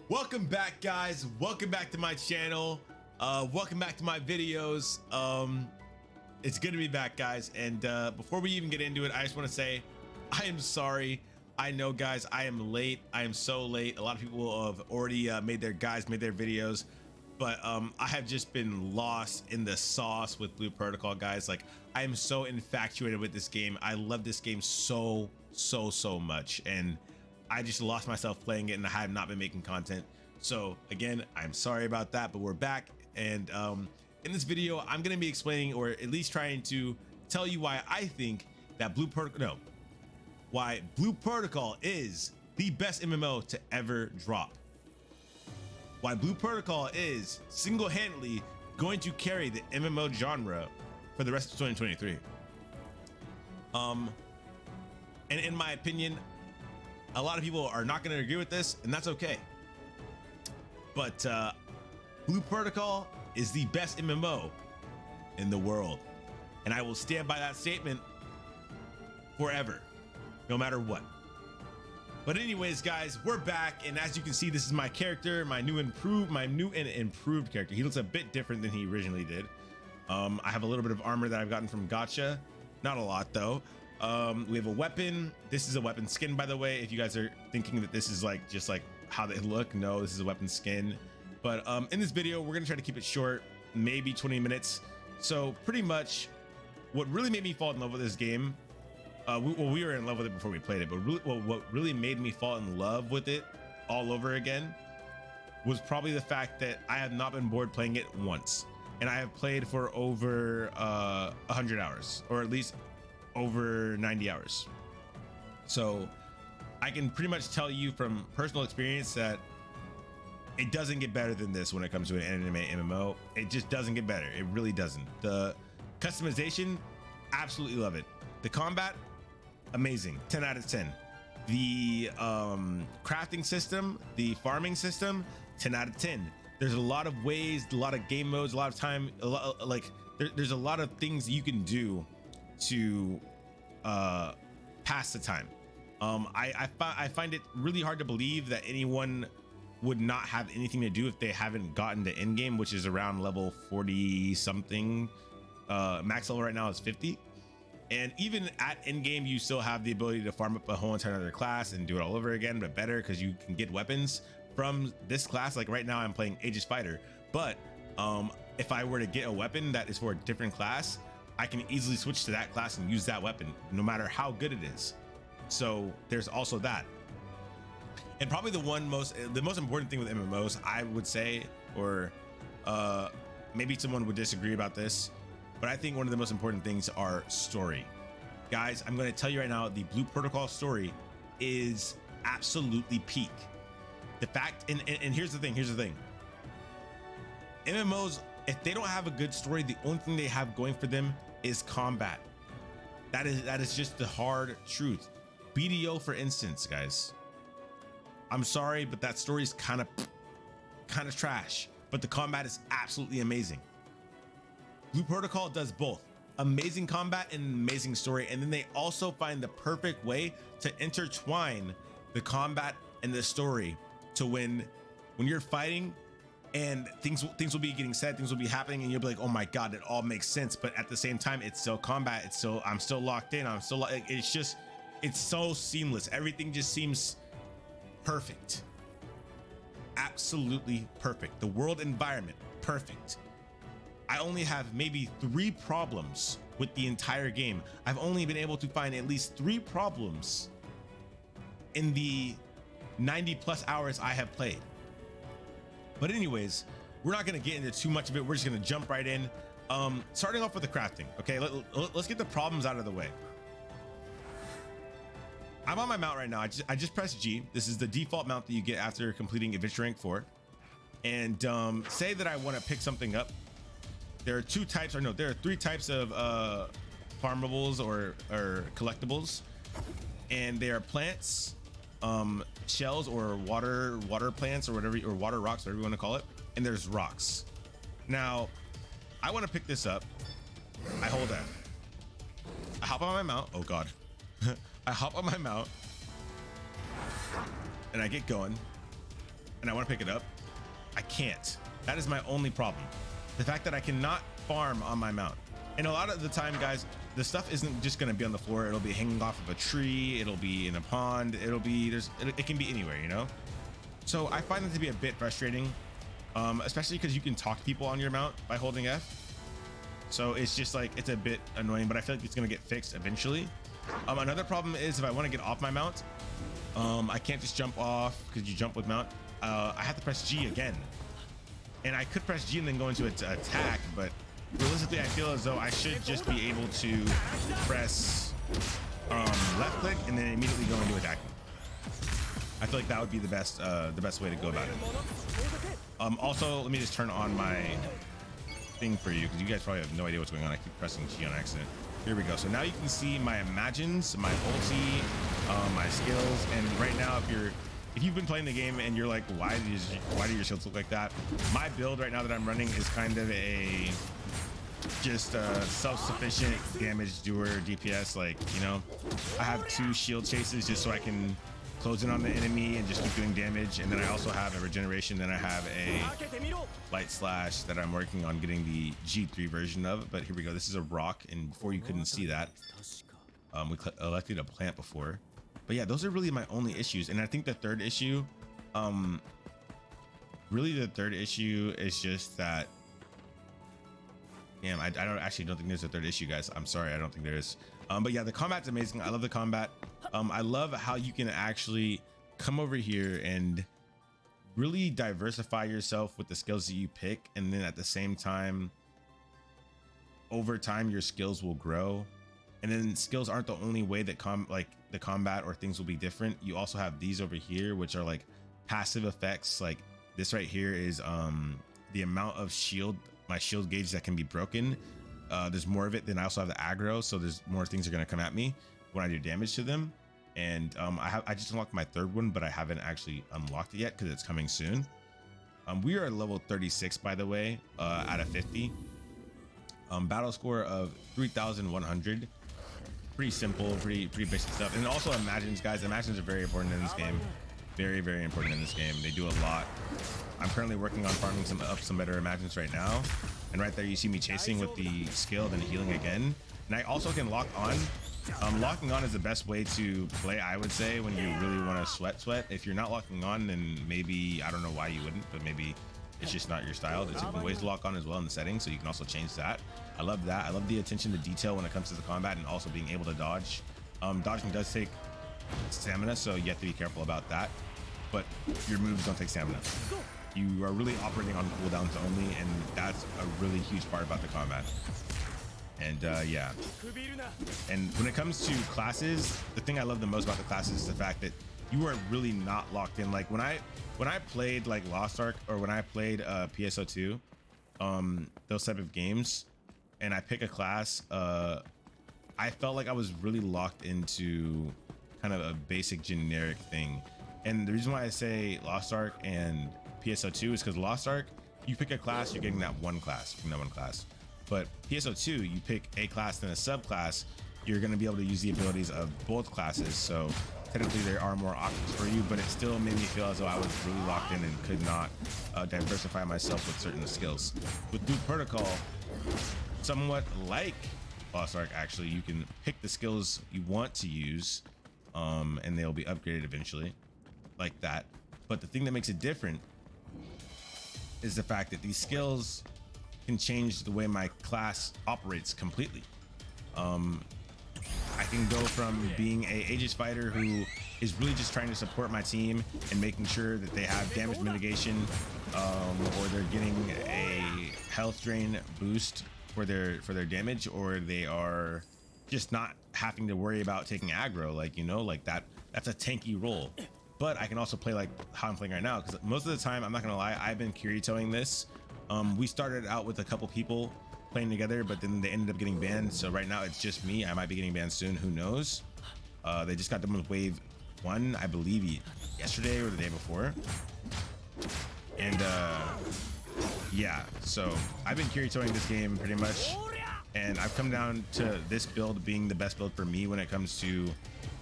Welcome back, guys. Welcome back to my channel. Welcome back to my videos. It's good to be back, guys. And before we even get into it, I just want to say I am sorry. I know, guys, I am late. I am so late. A lot of people have already made their videos, but I have just been lost in the sauce with Blue Protocol, guys. Like, I am so infatuated with this game. I love this game so much, and I just lost myself playing it, and I have not been making content. So again, I'm sorry about that, but we're back. And in this video, I'm going to be explaining, or at least trying to tell you why I think that why Blue Protocol is the best MMO to ever drop. Why Blue Protocol is single-handedly going to carry the MMO genre for the rest of 2023. And in my opinion, a lot of people are not going to agree with this, and that's okay. But Blue Protocol is the best MMO in the world, and I will stand by that statement forever, no matter what. But anyways, guys, we're back, and as you can see, this is my character, my new and improved character. He looks a bit different than he originally did. I have a little bit of armor that I've gotten from Gacha, not a lot though. We have a weapon. This is a weapon skin, by the way. If you guys are thinking that this is like just like how they look, no, this is a weapon skin. But in this video, we're gonna try to keep it short, maybe 20 minutes. So pretty much, what really made me fall in love with this game, we were in love with it before we played it, but what really made me fall in love with it all over again was probably the fact that I have not been bored playing it once, and I have played for over 100 hours, or at least over 90 hours. So I can pretty much tell you from personal experience that it doesn't get better than this when it comes to an anime MMO. It just doesn't get better. It really doesn't. The customization, absolutely love it. The combat, amazing, 10 out of 10. The crafting system, the farming system, 10 out of 10. There's a lot of ways, a lot of game modes, a lot of time, there's a lot of things you can do to pass the time. I find it really hard to believe that anyone would not have anything to do if they haven't gotten to end game, which is around level 40 something. Max level right now is 50, and even at end game you still have the ability to farm up a whole entire other class and do it all over again, but better, because you can get weapons from this class. Like right now I'm playing Aegis Fighter, but if I were to get a weapon that is for a different class, I can easily switch to that class and use that weapon no matter how good it is. So there's also that. And probably the most important thing with MMOs, I would say, or maybe someone would disagree about this, but I think one of the most important things are story. Guys, I'm going to tell you right now, the Blue Protocol story is absolutely peak. The fact, and here's the thing, MMOs, if they don't have a good story, the only thing they have going for them is combat. That is just the hard truth. BDO, for instance, guys, I'm sorry, but that story is kind of trash, but the combat is absolutely amazing. Blue Protocol does both amazing combat and amazing story, and then they also find the perfect way to intertwine the combat and the story to when you're fighting, and things will be getting said, things will be happening, and you'll be like, oh my god, it all makes sense. But at the same time, it's still combat, I'm still locked in, it's so seamless. Everything just seems perfect, absolutely perfect. The world environment, perfect. I only have maybe 3 problems with the entire game. I've only been able to find at least 3 problems in the 90+ hours I have played. But anyways, we're not going to get into too much of it. We're just going to jump right in. Starting off with the crafting. Okay, let's get the problems out of the way. I'm on my mount right now. I just pressed G. This is the default mount that you get after completing Adventure Rank 4. And say that I want to pick something up. There are 3 types of farmables or collectibles, and they are plants, shells, or water plants, or whatever, or water rocks, whatever you want to call it. And there's rocks. Now, I want to pick this up. I hold F. I hop on my mount. Oh god. I hop on my mount and I get going. and I want to pick it up, I can't. That is my only problem. The fact that I cannot farm on my mount. And a lot of the time, guys, the stuff isn't just going to be on the floor. It'll be hanging off of a tree. It'll be in a pond. It'll be, it can be anywhere, you know? So I find it to be a bit frustrating, especially because you can talk to people on your mount by holding F. So it's just like, it's a bit annoying, but I feel like it's going to get fixed eventually. Another problem is if I want to get off my mount, I can't just jump off because you jump with mount. I have to press G again. And I could press G and then go into attack, but realistically, I feel as though I should just be able to press left click and then immediately go into attack. I feel like that would be the best way to go about it. Also, let me just turn on my thing for you because you guys probably have no idea what's going on. I keep pressing G on accident. Here we go. So now you can see my imagines, my ulti, my skills, and right now if you've been playing the game and you're like, why do your shields look like that? My build right now that I'm running is kind of a just self-sufficient damage doer DPS. Like, you know, I have 2 shield chases just so I can close in on the enemy and just keep doing damage. And then I also have a regeneration. Then I have a light slash that I'm working on getting the G3 version of. But here we go. This is a rock, and before you couldn't see that. We elected a plant before. But yeah, those are really my only issues. And I think the third issue, really the third issue is just that, damn, I don't think there's a third issue, guys. I'm sorry, I don't think there is. But yeah, the combat's amazing. I love the combat. I love how you can actually come over here and really diversify yourself with the skills that you pick. And then at the same time, over time, your skills will grow. And then skills aren't the only way that the combat or things will be different. You also have these over here, which are like passive effects. Like this right here is the amount of my shield gauge that can be broken. There's more of it. Then I also have the aggro, so there's more things are going to come at me when I do damage to them. And I just unlocked my third one, but I haven't actually unlocked it yet because it's coming soon. We are at level 36, by the way, out of 50. Battle score of 3,100. Pretty simple, pretty basic stuff. And also imagines, guys. Imagines are very important in this game. Very, very important in this game. They do a lot. I'm currently working on farming some better imagines right now. And right there, you see me chasing with the skill, then healing again. And I also can lock on. Locking on is the best way to play, I would say, when you really want to sweat. If you're not locking on, then maybe, I don't know why you wouldn't, but maybe it's just not your style. There's different ways to lock on as well in the settings, so you can also change that. I love that. I love the attention to detail when it comes to the combat and also being able to dodge. Dodging does take stamina, so you have to be careful about that. But your moves don't take stamina. You are really operating on cooldowns only, and that's a really huge part about the combat. And yeah. And when it comes to classes, the thing I love the most about the classes is the fact that you are really not locked in. Like when I played like Lost Ark or when I played PSO2, those type of games, and I pick a class, I felt like I was really locked into kind of a basic generic thing. And the reason why I say Lost Ark and PSO2 is because Lost Ark, you pick a class, you're getting that one class, But PSO2, you pick a class, then a subclass, you're going to be able to use the abilities of both classes. So technically there are more options for you, but it still made me feel as though I was really locked in and could not diversify myself with certain skills. With Duke Protocol, somewhat like Lost Ark, actually, you can pick the skills you want to use, and they'll be upgraded eventually, like that. But the thing that makes it different is the fact that these skills can change the way my class operates completely. I can go from being a Aegis fighter who is really just trying to support my team and making sure that they have damage mitigation, or they're getting a health drain boost for their damage, or they are just not having to worry about taking aggro, like, you know, like that's a tanky role. But I can also play like how I'm playing right now, because most of the time, I'm not gonna lie, I've been Kiritoing this. We started out with a couple people playing together, but then they ended up getting banned. So right now it's just me. I might be getting banned soon, who knows. They just got done with wave 1, I believe, yesterday or the day before. And yeah, so I've been Kiritoing this game pretty much, and I've come down to this build being the best build for me when it comes to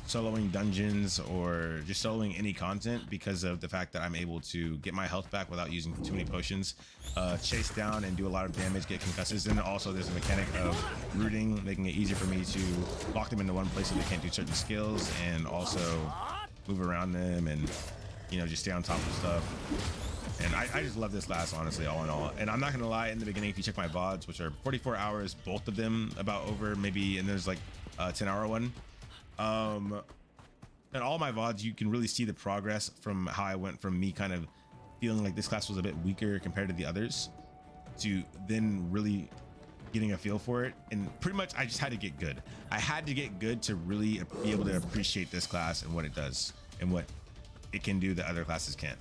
soloing dungeons or just soloing any content because of the fact that I'm able to get my health back without using too many potions, chase down and do a lot of damage, get concusses. And also there's a mechanic of rooting, making it easier for me to lock them into one place so they can't do certain skills, and also move around them and, you know, just stay on top of stuff. And I just love this class, honestly, all in all. And I'm not gonna lie, in the beginning, if you check my VODs, which are 44 hours, both of them about over maybe, and there's like a 10-hour one. And all my VODs, you can really see the progress from how I went from me kind of feeling like this class was a bit weaker compared to the others to then really getting a feel for it. And pretty much I just had to get good. I had to get good to really be able to appreciate this class and what it does and what it can do that other classes can't.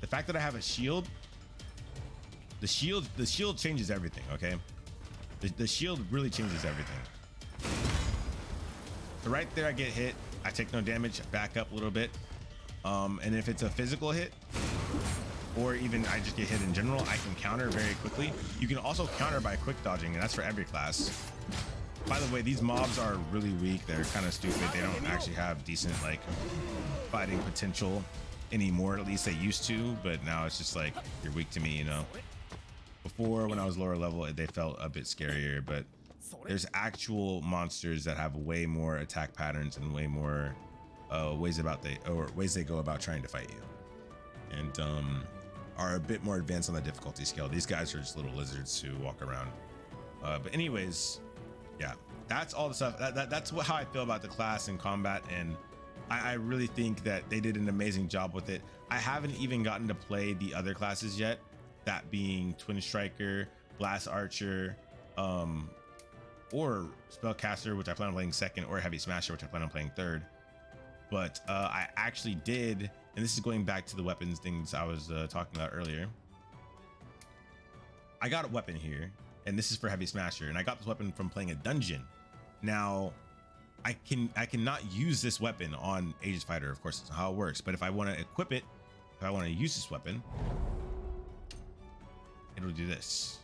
The fact that I have a shield, the shield changes everything. Okay, the shield really changes everything. So right there, I get hit, I take no damage, back up a little bit, and if it's a physical hit or even I just get hit in general, I can counter very quickly. You can also counter by quick dodging, and that's for every class. By the way, these mobs are really weak. They're kind of stupid. They don't actually have decent like fighting potential anymore. At least they used to, but now it's just like you're weak to me, you know. Before, when I was lower level, they felt a bit scarier, but there's actual monsters that have way more attack patterns and way more ways they go about trying to fight you, and are a bit more advanced on the difficulty scale. These guys are just little lizards who walk around. But anyways, yeah, that's all the stuff. That's how I feel about the class and combat, and I really think that they did an amazing job with it. I haven't even gotten to play the other classes yet, that being Twin Striker, Blast Archer, or Spellcaster, which I plan on playing second, or Heavy Smasher, which I plan on playing third. But I actually did, and this is going back to the weapons things I was talking about earlier. I got a weapon here, and this is for Heavy Smasher, and I got this weapon from playing a dungeon. Now, I cannot use this weapon on Aegis Fighter, of course, that's how it works. But if I want to equip it, if I want to use this weapon, it'll do this.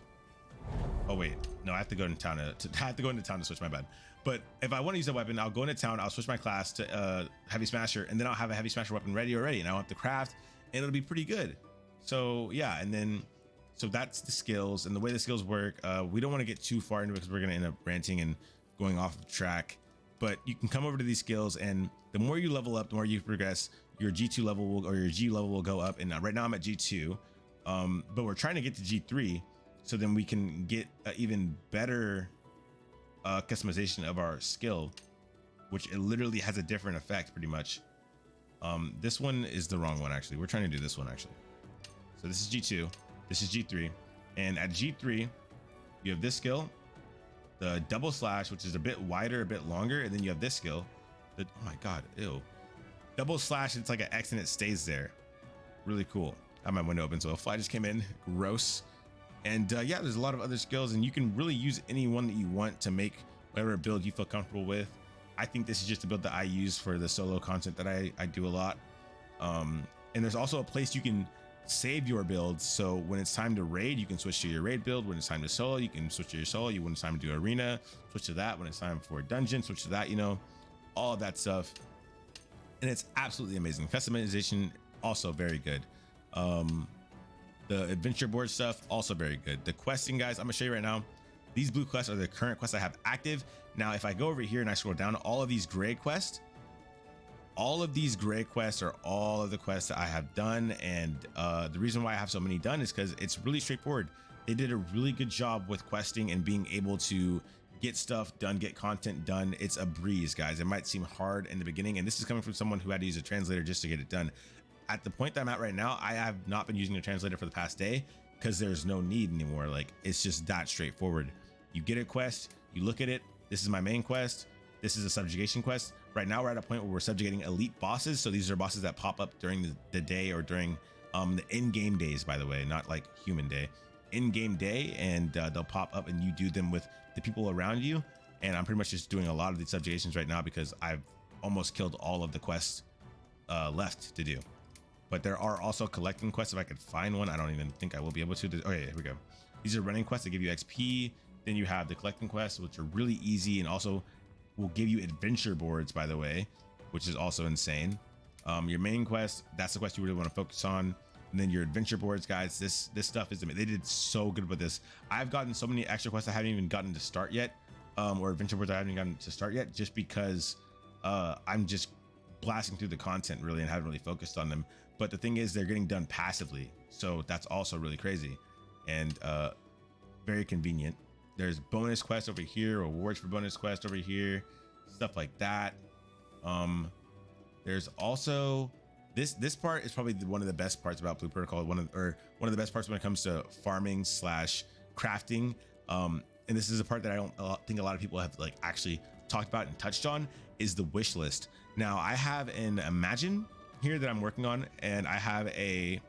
Oh wait, no, I have to go into town to switch, my bad. But if I want to use a weapon, I'll go into town, I'll switch my class to Heavy Smasher, and then I'll have a Heavy Smasher weapon ready already, and I don't have to craft, and it'll be pretty good. So yeah, and then so that's the skills and the way the skills work. We don't want to get too far into it because we're gonna end up ranting and going off of track. But you can come over to these skills, and the more you level up, the more you progress, your G2 level will, or your G level will go up. And right now I'm at G2, but we're trying to get to G3, so then we can get an even better customization of our skill, which it literally has a different effect pretty much. This one is the wrong one, actually. We're trying to do this one, actually. So this is G2, this is G3, and at G3 you have this skill, the double slash, which is a bit wider, a bit longer, and then you have this skill, oh my god, ew, double slash. It's like an X and it stays there. Really cool. I have my window open, so a fly just came in. Gross. And yeah, there's a lot of other skills, and you can really use any one that you want to make whatever build you feel comfortable with. I think this is just a build that I use for the solo content that I do a lot. And there's also a place you can save your builds, so when it's time to raid, you can switch to your raid build. When it's time to solo, you can switch to your solo. When it's time to do arena, switch to that. When it's time for dungeon, switch to that, you know, all of that stuff. And it's absolutely amazing. Customization also very good. The adventure board stuff also very good. The questing, guys, I'm gonna show you right now. These blue quests are the current quests I have active. Now if I go over here and I scroll down, all of these gray quests are all of the quests that I have done. And the reason why I have so many done is because it's really straightforward. They did a really good job with questing and being able to get stuff done, get content done. It's a breeze, guys. It might seem hard in the beginning, and this is coming from someone who had to use a translator just to get it done. At the point that I'm at right now, I have not been using a translator for the past day because there's no need anymore. Like, it's just that straightforward. You get a quest, you look at it. This is my main quest. This is a subjugation quest. Right now we're at a point where we're subjugating elite bosses. So these are bosses that pop up during the day, or during the in-game days, by the way, not like human day, in-game day. And they'll pop up and you do them with the people around you. And I'm pretty much just doing a lot of these subjugations right now because I've almost killed all of the quests left to do. But there are also collecting quests. If I could find one, I don't even think I will be able to. Oh yeah, here we go. These are running quests that give you XP. Then you have the collecting quests, which are really easy and also will give you adventure boards, by the way, which is also insane. Your main quest, that's the quest you really want to focus on. And then your adventure boards, guys, this stuff is amazing. They did so good with this. I've gotten so many extra quests I haven't even gotten to start yet, or adventure boards I haven't gotten to start yet, just because I'm just blasting through the content really and haven't really focused on them. But the thing is, they're getting done passively, so that's also really crazy and very convenient. There's bonus quests over here, rewards for bonus quests over here, stuff like that. There's also this part is probably one of the best parts about Blue Protocol, one of the best parts when it comes to farming slash crafting. And this is a part that I don't think a lot of people have like actually talked about and touched on, is the wish list. Now I have an Imagine here that I'm working on, and I have a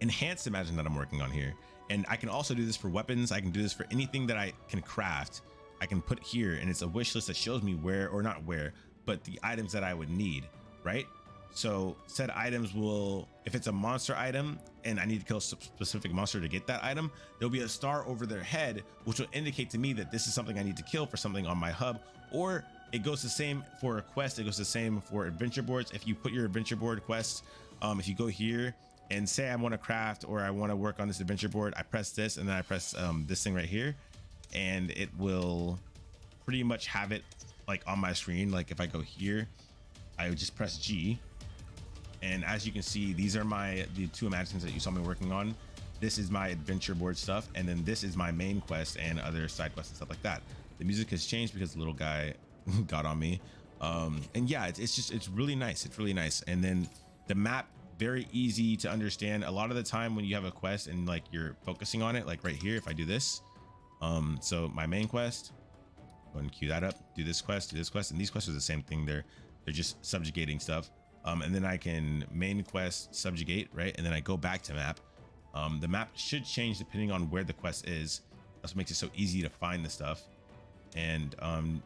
enhanced Imagine that I'm working on here. And I can also do this for weapons. I can do this for anything that I can craft. I can put here, and it's a wish list that shows me where, or not where, but the items that I would need, right? So said items will, if it's a monster item and I need to kill a specific monster to get that item, there'll be a star over their head, which will indicate to me that this is something I need to kill for something on my hub. Or it goes the same for a quest. It goes the same for adventure boards. If you put your adventure board quest, if you go here and say I want to craft or I want to work on this adventure board, I press this and then I press this thing right here, and it will pretty much have it like on my screen. Like if I go here, I would just press G, and as you can see, these are the two Imagines that you saw me working on. This is my adventure board stuff, and then this is my main quest and other side quests and stuff like that. The music has changed because the little guy got on me, and yeah, it's really nice. It's really nice. And then the map, very easy to understand. A lot of the time when you have a quest and like you're focusing on it, like right here, if I do this, so my main quest, go and queue that up, do this quest, and these quests are the same thing. They're just subjugating stuff. And then I can main quest subjugate, right? And then I go back to map. The map should change depending on where the quest is. That's what makes it so easy to find the stuff. And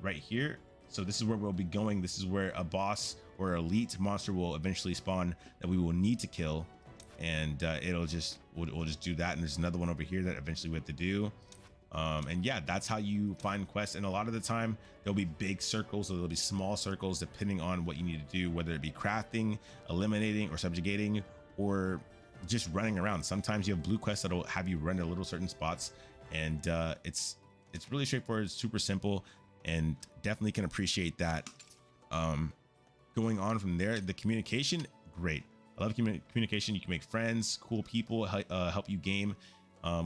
right here, so this is where we'll be going. This is where a boss or elite monster will eventually spawn that we will need to kill. And we'll just do that. And there's another one over here that eventually we have to do. And yeah, that's how you find quests. And a lot of the time there'll be big circles or there'll be small circles depending on what you need to do, whether it be crafting, eliminating, or subjugating, or just running around. Sometimes you have blue quests that'll have you run to little certain spots, and it's really straightforward. It's super simple, and definitely can appreciate that. Going on from there, the communication, great. I love communication. You can make friends, cool people, help you game.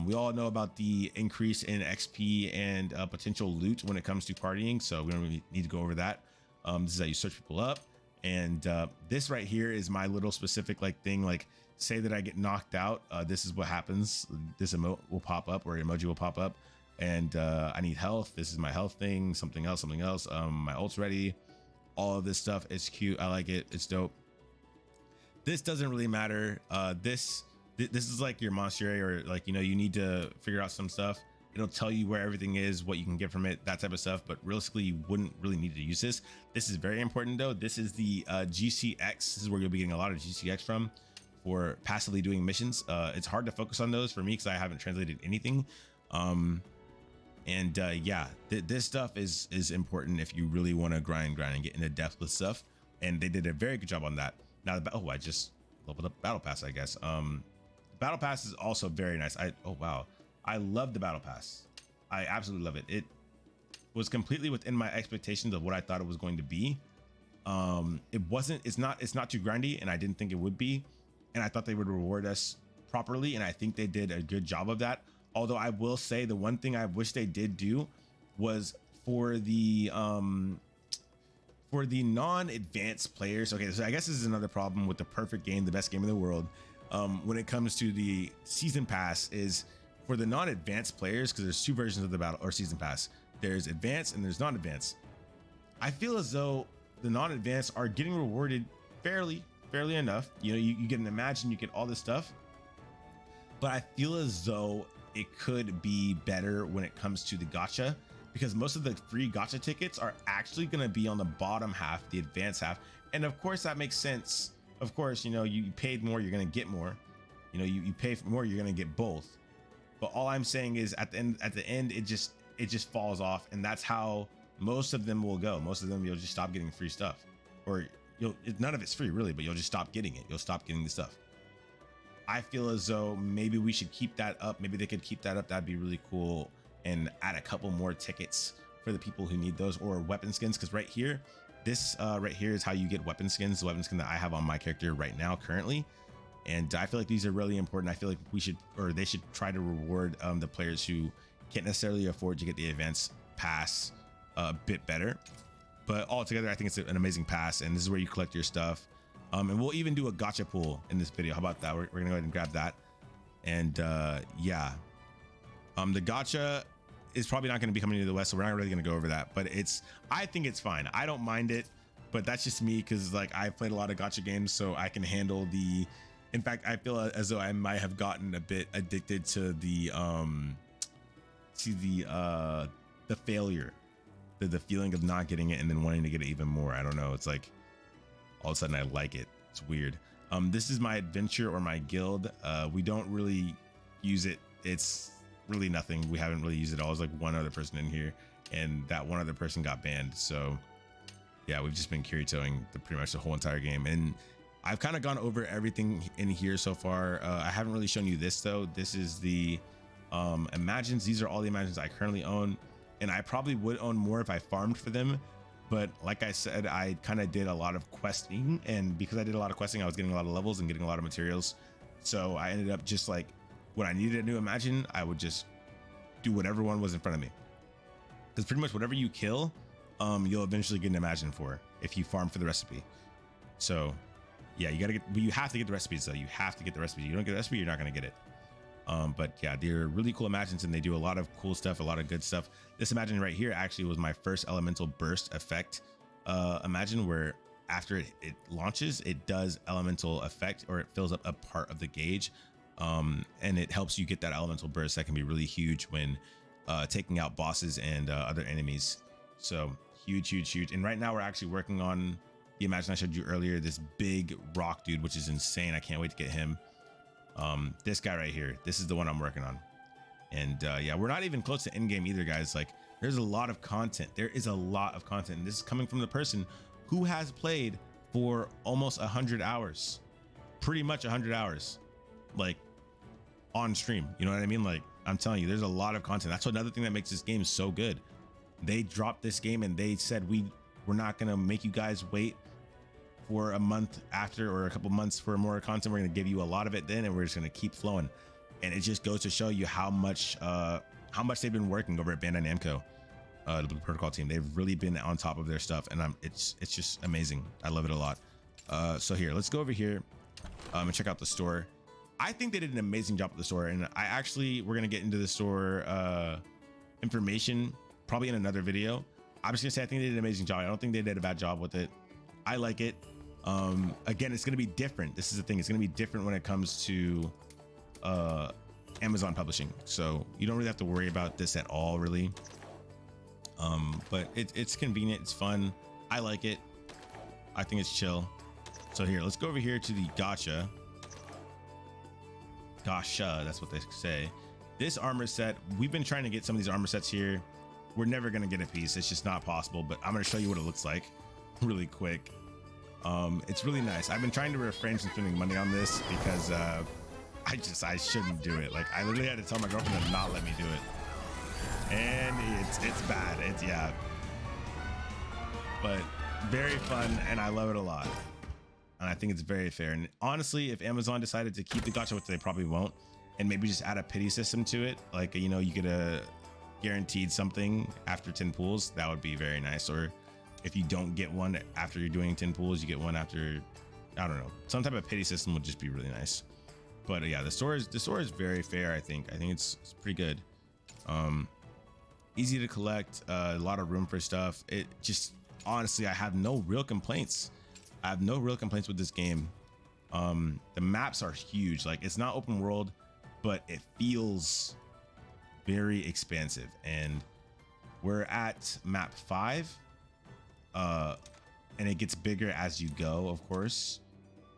We all know about the increase in XP and potential loot when it comes to partying, so we don't really need to go over that. This is how you search people up. And this right here is my little specific like thing. Like say that I get knocked out, this is what happens. This emote will pop up, or emoji will pop up, and I need health. This is my health thing. Something else. My ult's ready. All of this stuff is cute. I like it. It's dope. This doesn't really matter. This is like your monastery, or like, you know, you need to figure out some stuff. It'll tell you where everything is, what you can get from it, that type of stuff. But realistically, you wouldn't really need to use this. This is very important though. This is the GCX. This is where you'll be getting a lot of GCX from for passively doing missions. It's hard to focus on those for me because I haven't translated anything. Yeah, this stuff is important if you really want to grind and get into depth with stuff. And they did a very good job on that. Now, I just leveled up Battle Pass, I guess. Battle Pass is also very nice. Oh wow, I love the Battle Pass. I absolutely love it. It was completely within my expectations of what I thought it was going to be. It's not too grindy, and I didn't think it would be. And I thought they would reward us properly, and I think they did a good job of that. Although I will say the one thing I wish they did do was for the non-advanced players. Okay, so I guess this is another problem with the perfect game, the best game in the world. When it comes to the season pass, is for the non-advanced players, because there's two versions of the battle or season pass. There's advanced and there's non-advanced. I feel as though the non-advanced are getting rewarded fairly enough. You know, you get an Imagine, you get all this stuff, but I feel as though it could be better when it comes to the gacha, because most of the free gacha tickets are actually going to be on the bottom half, the advanced half. And of course that makes sense. Of course, you know, you paid more, you're going to get more. You know, you pay for more, you're going to get both. But all I'm saying is at the end, it just falls off. And that's how most of them will go. Most of them, you'll just stop getting free stuff. or none of it's free really, but you'll just stop getting it. You'll stop getting the stuff. I feel as though maybe we should keep that up. Maybe they could keep that up. That'd be really cool, and add a couple more tickets for the people who need those, or weapon skins. Because right here, this right here is how you get weapon skins. The weapon skin that I have on my character right now currently, and I feel like these are really important. I feel like we should, or they should try to reward the players who can't necessarily afford to get the advanced pass a bit better. But altogether, I think it's an amazing pass, and this is where you collect your stuff. And we'll even do a gacha pool in this video. How about that? We're gonna go ahead and grab that. And yeah, the gacha is probably not gonna be coming to the West, so we're not really gonna go over that. But I think it's fine. I don't mind it, but that's just me, because like I've played a lot of gacha games, so I can handle the. In fact, I feel as though I might have gotten a bit addicted to the failure, the feeling of not getting it and then wanting to get it even more. I don't know. It's like, all of a sudden I like it. It's weird. This is my adventure or my guild. We don't really use it. It's really nothing. We haven't really used it all. There's like one other person in here, and that one other person got banned. So yeah, we've just been curatoing pretty much the whole entire game. And I've kind of gone over everything in here so far. I haven't really shown you this though. This is the imagines. These are all the imagines I currently own, and I probably would own more if I farmed for them. But like I said, I kind of did a lot of questing, and because I did a lot of questing, I was getting a lot of levels and getting a lot of materials. So I ended up just like, when I needed a new imagine, I would just do whatever one was in front of me. Because pretty much whatever you kill, you'll eventually get an imagine for if you farm for the recipe. So yeah, you have to get the recipes though. You have to get the recipes. You don't get the recipe, you're not gonna get it. But yeah, they're really cool imagines, and they do a lot of cool stuff, a lot of good stuff. This imagine right here actually was my first elemental burst effect imagine, where after it launches, it does elemental effect, or it fills up a part of the gauge, and it helps you get that elemental burst that can be really huge when taking out bosses and other enemies. So huge. And right now we're actually working on the imagine I showed you earlier, this big rock dude, which is insane. I can't wait to get him. This guy right here, this is the one I'm working on. And yeah, we're not even close to end game either, guys. Like, there's a lot of content. There is a lot of content, and this is coming from the person who has played for almost 100 hours, pretty much 100 hours, like on stream. You know what I mean? Like, I'm telling you, there's a lot of content. That's another thing that makes this game so good. They dropped this game and they said, we're not gonna make you guys wait for a month after, or a couple months for more content. We're going to give you a lot of it then, and we're just going to keep flowing. And it just goes to show you how much they've been working over at Bandai Namco, the Blue Protocol team. They've really been on top of their stuff, and it's just amazing. I love it a lot. So here, let's go over here and check out the store. I think they did an amazing job with the store, and we're going to get into the store information probably in another video. I'm just gonna say I think they did an amazing job. I don't think they did a bad job with it. I like it. Again, it's gonna be different. This is the thing. It's gonna be different when it comes to Amazon publishing. So you don't really have to worry about this at all, really. But it's convenient. It's fun. I like it. I think it's chill. So here, let's go over here to the gacha. Gacha, that's what they say. This armor set, we've been trying to get some of these armor sets here. We're never gonna get a piece. It's just not possible. But I'm gonna show you what it looks like really quick. It's really nice. I've been trying to refrain from spending money on this because I shouldn't do it. Like, I literally had to tell my girlfriend to not let me do it, and it's bad. Yeah, but very fun, and I love it a lot, and I think it's very fair. And honestly, if Amazon decided to keep the gacha, which they probably won't, and maybe just add a pity system to it, like, you know, you get a guaranteed something after 10 pulls, that would be very nice. Or if you don't get one after you're doing 10 pulls, you get one after, I don't know, some type of pity system would just be really nice. But yeah, the store is very fair. I think it's pretty good. Easy to collect, a lot of room for stuff. It just, honestly, I have no real complaints. With this game. The maps are huge. Like, it's not open world, but it feels very expansive. And we're at map 5. And it gets bigger as you go, of course.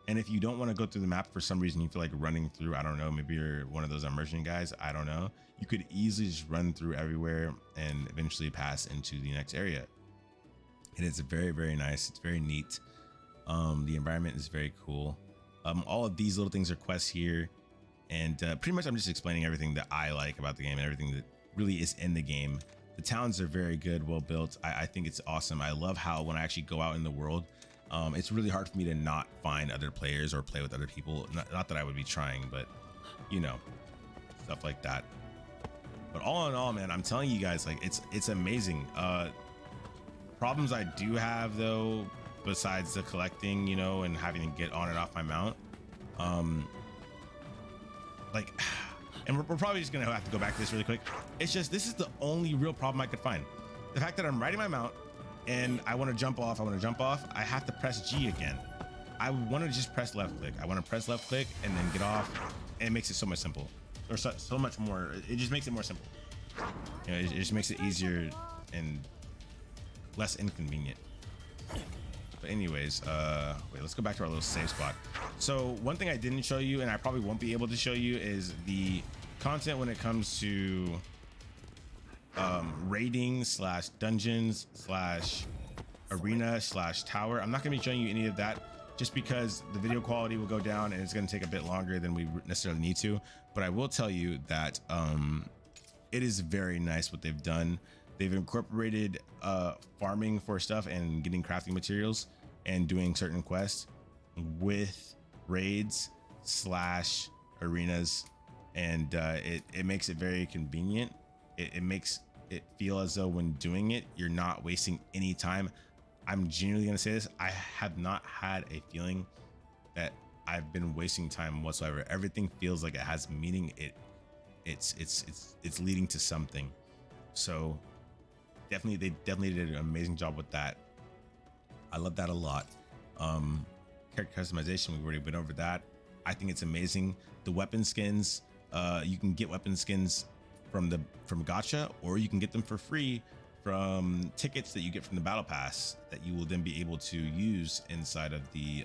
And if you don't want to go through the map for some reason, you feel like running through, I don't know, maybe you're one of those immersion guys, I don't know, you could easily just run through everywhere and eventually pass into the next area. And it's very, very nice. It's very neat. The environment is very cool. All of these little things are quests here, and pretty much I'm just explaining everything that I like about the game and everything that really is in the game. The towns are very good, well built. I think it's awesome. I love how when I actually go out in the world, it's really hard for me to not find other players or play with other people. Not that I would be trying, but you know, stuff like that. But all in all, man, I'm telling you guys, like it's amazing. Problems I do have though, besides the collecting, you know, and having to get on and off my mount, like, and we're probably just gonna have to go back to this really quick. It's just, this is the only real problem I could find. The fact that I'm riding my mount and I want to jump off, I have to press G again. I want to just press left click. I want to press left click and then get off, and it makes it so much simple, or so much more. It just makes it more simple. You know, it just makes it easier and less inconvenient. But anyways, wait, let's go back to our little save spot. So one thing I didn't show you, and I probably won't be able to show you, is the content when it comes to raiding slash dungeons slash arena slash tower. I'm not gonna be showing you any of that just because the video quality will go down and it's gonna take a bit longer than we necessarily need to. But I will tell you that it is very nice what they've done. They've incorporated farming for stuff and getting crafting materials and doing certain quests with raids slash arenas, and it makes it very convenient. It makes it feel as though when doing it, you're not wasting any time. I'm genuinely gonna say this, I have not had a feeling that I've been wasting time whatsoever. Everything feels like it has meaning. It's leading to something. So they definitely did an amazing job with that. I love that a lot. Character customization, we've already been over that. I think it's amazing. The weapon skins, you can get weapon skins from gacha, or you can get them for free from tickets that you get from the battle pass that you will then be able to use inside of the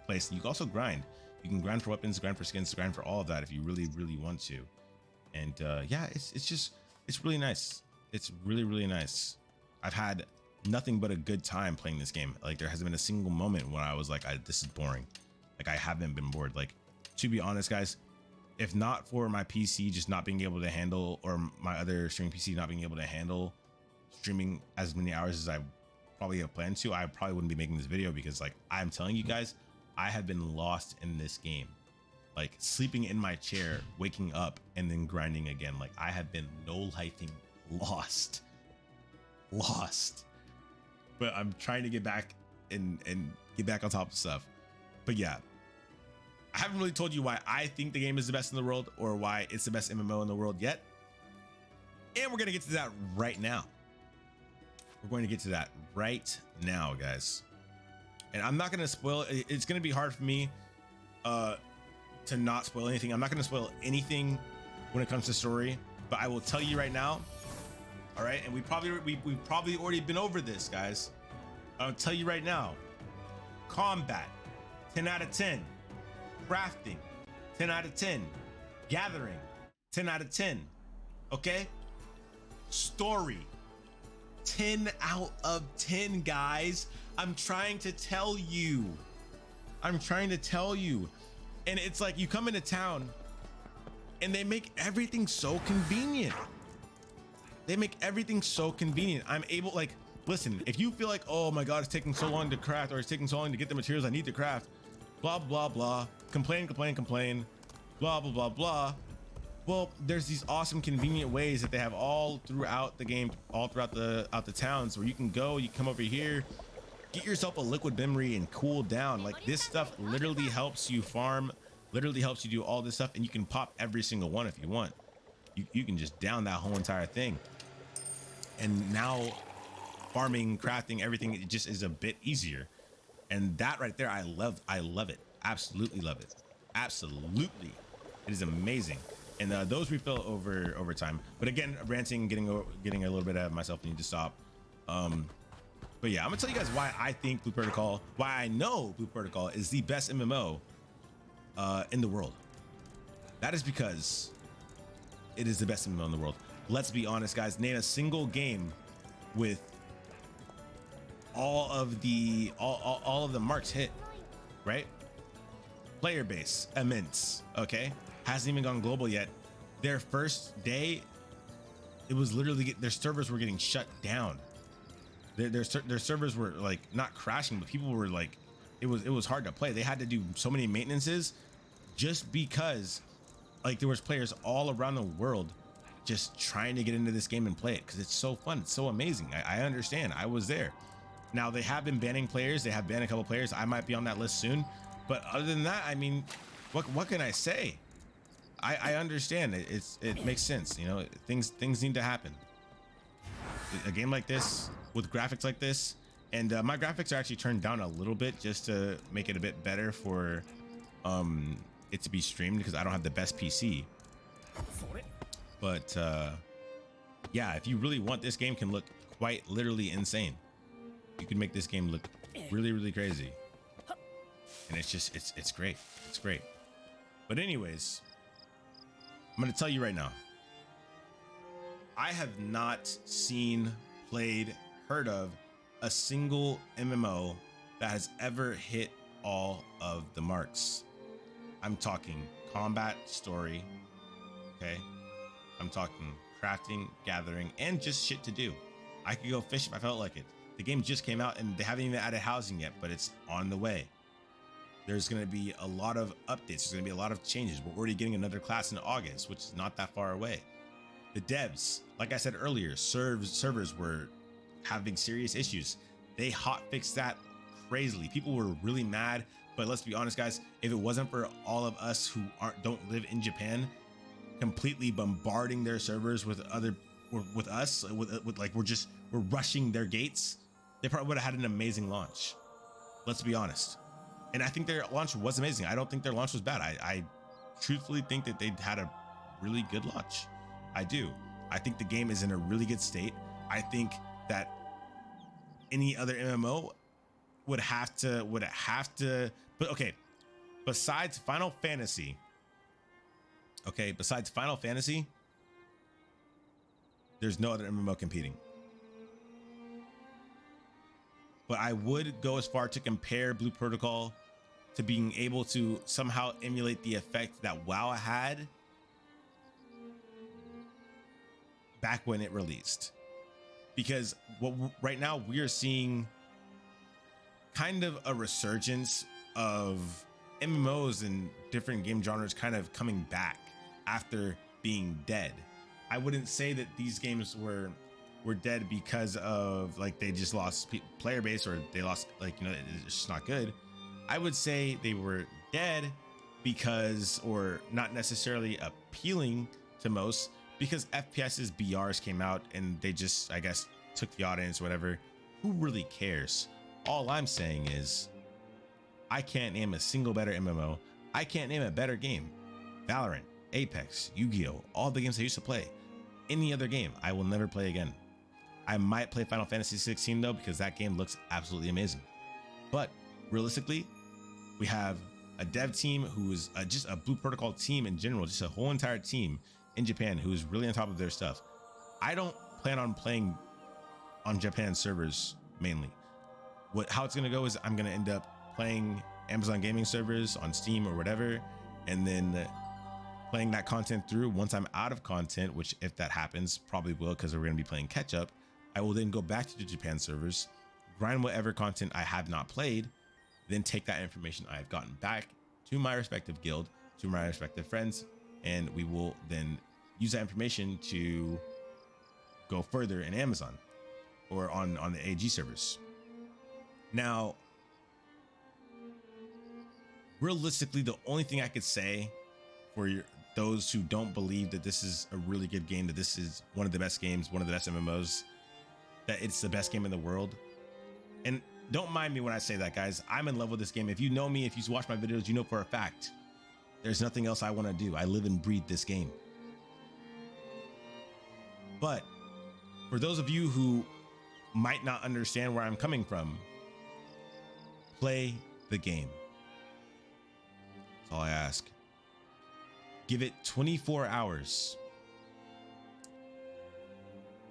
place. You can also grind. You can grind for weapons, grind for skins, grind for all of that if you really want to. And yeah, it's really nice. It's really nice. I've had nothing but a good time playing this game. Like, there hasn't been a single moment when I was like, this is boring. Like, I haven't been bored. Like, to be honest, guys, if not for my PC just not being able to handle, or my other streaming PC not being able to handle streaming as many hours as I probably have planned to, I probably wouldn't be making this video, because like, I'm telling you guys, I have been lost in this game. Like, sleeping in my chair, waking up, and then grinding again. Like, I have been no-lifing lost. But I'm trying to get back and get back on top of stuff. But yeah, I haven't really told you why I think the game is the best in the world, or why it's the best MMO in the world yet. And we're gonna get to that right now. We're going to get to that right now, guys. And I'm not gonna spoil it. It's gonna be hard for me to not spoil anything. I'm not gonna spoil anything when it comes to story, but I will tell you right now. All right, and we've probably already been over this, guys. I'll tell you right now. Combat, 10 out of 10. Crafting, 10 out of 10. Gathering, 10 out of 10. Okay? Story, 10 out of 10, guys. I'm trying to tell you. And it's like, you come into town and they make everything so convenient. I'm able, like, listen, if you feel like, oh my God, it's taking so long to craft, or it's taking so long to get the materials I need to craft, blah, blah, blah, complain, blah, blah, blah, blah. Well, there's these awesome convenient ways that they have all throughout the game, all throughout the towns, where you can go, you come over here, get yourself a liquid memory and cool down. Like, this stuff literally helps you farm, literally helps you do all this stuff, and you can pop every single one if you want. You can just down that whole entire thing. And now farming, crafting, everything, it just is a bit easier. And that right there, I love it. Absolutely love it. Absolutely. It is amazing. And those refill over time. But again, ranting, getting a little bit out of myself, I need to stop. But yeah, I'm gonna tell you guys why I think Blue Protocol, why I know Blue Protocol is the best MMO in the world. That is because it is the best MMO in the world. Let's be honest, guys. Name a single game with all of the marks hit, right? Player base immense, okay, hasn't even gone global yet. Their first day, it was literally their servers were getting shut down. Their servers were like not crashing, but people were like, it was hard to play. They had to do so many maintenances just because like there was players all around the world just trying to get into this game and play it because it's so fun. It's so amazing. I understand. I was there. Now they have been banning players. They have banned a couple players. I might be on that list soon. But other than that, I mean, what can I say? I understand. It makes sense. You know, things need to happen. A game like this with graphics like this, and my graphics are actually turned down a little bit just to make it a bit better for it to be streamed because I don't have the best PC. But yeah, if you really want, this game can look quite literally insane. You can make this game look really crazy, and it's just it's great. It's great. But anyways, I'm gonna tell you right now, I have not seen, played, heard of a single MMO that has ever hit all of the marks. I'm talking combat, story, okay? I'm talking crafting, gathering, and just shit to do. I could go fish if I felt like it. The game just came out and they haven't even added housing yet, but it's on the way. There's going to be a lot of updates. There's going to be a lot of changes. We're already getting another class in August, which is not that far away. The devs, like I said earlier, servers were having serious issues. They hotfixed that crazily. People were really mad, but let's be honest, guys. If it wasn't for all of us who don't live in Japan, completely bombarding their servers with us, like we're rushing their gates, they probably would have had an amazing launch. Let's be honest. And I think their launch was amazing. I don't think their launch was bad. I truthfully think that they had a really good launch. I do. I think the game is in a really good state. I think that any other MMO would have to, but okay, besides Final Fantasy, there's no other MMO competing. But I would go as far to compare Blue Protocol to being able to somehow emulate the effect that WoW had back when it released. Because right now we are seeing kind of a resurgence of MMOs and different game genres kind of coming back after being dead. I wouldn't say that these games were dead because of like they just lost player base or they lost, like, you know, it's just not good. I would say they were dead because, or not necessarily appealing to most, because FPS's BRs came out and they just, I guess, took the audience, whatever. Who really cares? All I'm saying is I can't name a single better MMO. I can't name a better game. Valorant, Apex, Yu-Gi-Oh, all the games I used to play. Any other game I will never play again. I might play Final Fantasy 16 though, because that game looks absolutely amazing. But realistically, we have a dev team who is just a Blue Protocol team in general, just a whole entire team in Japan who is really on top of their stuff. I don't plan on playing on Japan servers mainly. How it's gonna go is I'm gonna end up playing Amazon gaming servers on Steam or whatever, and then playing that content through. Once I'm out of content, which if that happens, probably will, because we're gonna be playing catch up, I will then go back to the Japan servers, grind whatever content I have not played, then take that information I have gotten back to my respective guild, to my respective friends, and we will then use that information to go further in Amazon or on the AG servers. Now, realistically, the only thing I could say for those who don't believe that this is a really good game, that this is one of the best games, one of the best MMOs, that it's the best game in the world. And don't mind me when I say that, guys. I'm in love with this game. If you know me, if you watch my videos, you know for a fact there's nothing else I want to do. I live and breathe this game. But for those of you who might not understand where I'm coming from, play the game. That's all I ask. Give it 24 hours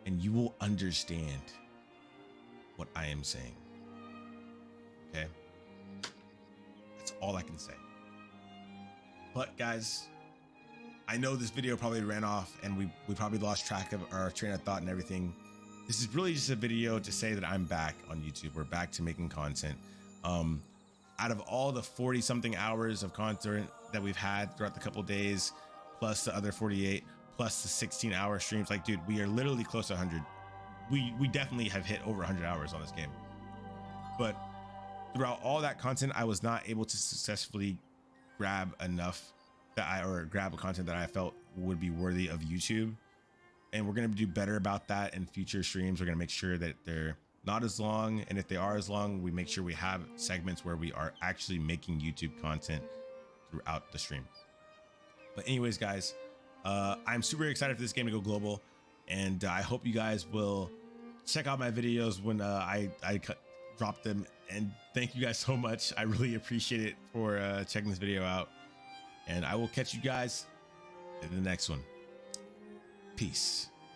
and you will understand what I am saying. Okay, that's all I can say. But guys, I know this video probably ran off and we probably lost track of our train of thought and everything. This is really just a video to say that I'm back on YouTube. We're back to making content. Out of all the 40 something hours of content that we've had throughout the couple days, plus the other 48, plus the 16-hour streams, like, dude, we are literally close to 100. We definitely have hit over 100 hours on this game. But throughout all that content, I was not able to successfully grab enough grab a content that I felt would be worthy of YouTube. And we're going to do better about that in future streams. We're going to make sure that they're not as long, and if they are as long, we make sure we have segments where we are actually making YouTube content throughout the stream. But anyways, guys, I'm super excited for this game to go global, and I hope you guys will check out my videos when I drop them. And thank you guys so much. I really appreciate it for checking this video out, and I will catch you guys in the next one. Peace.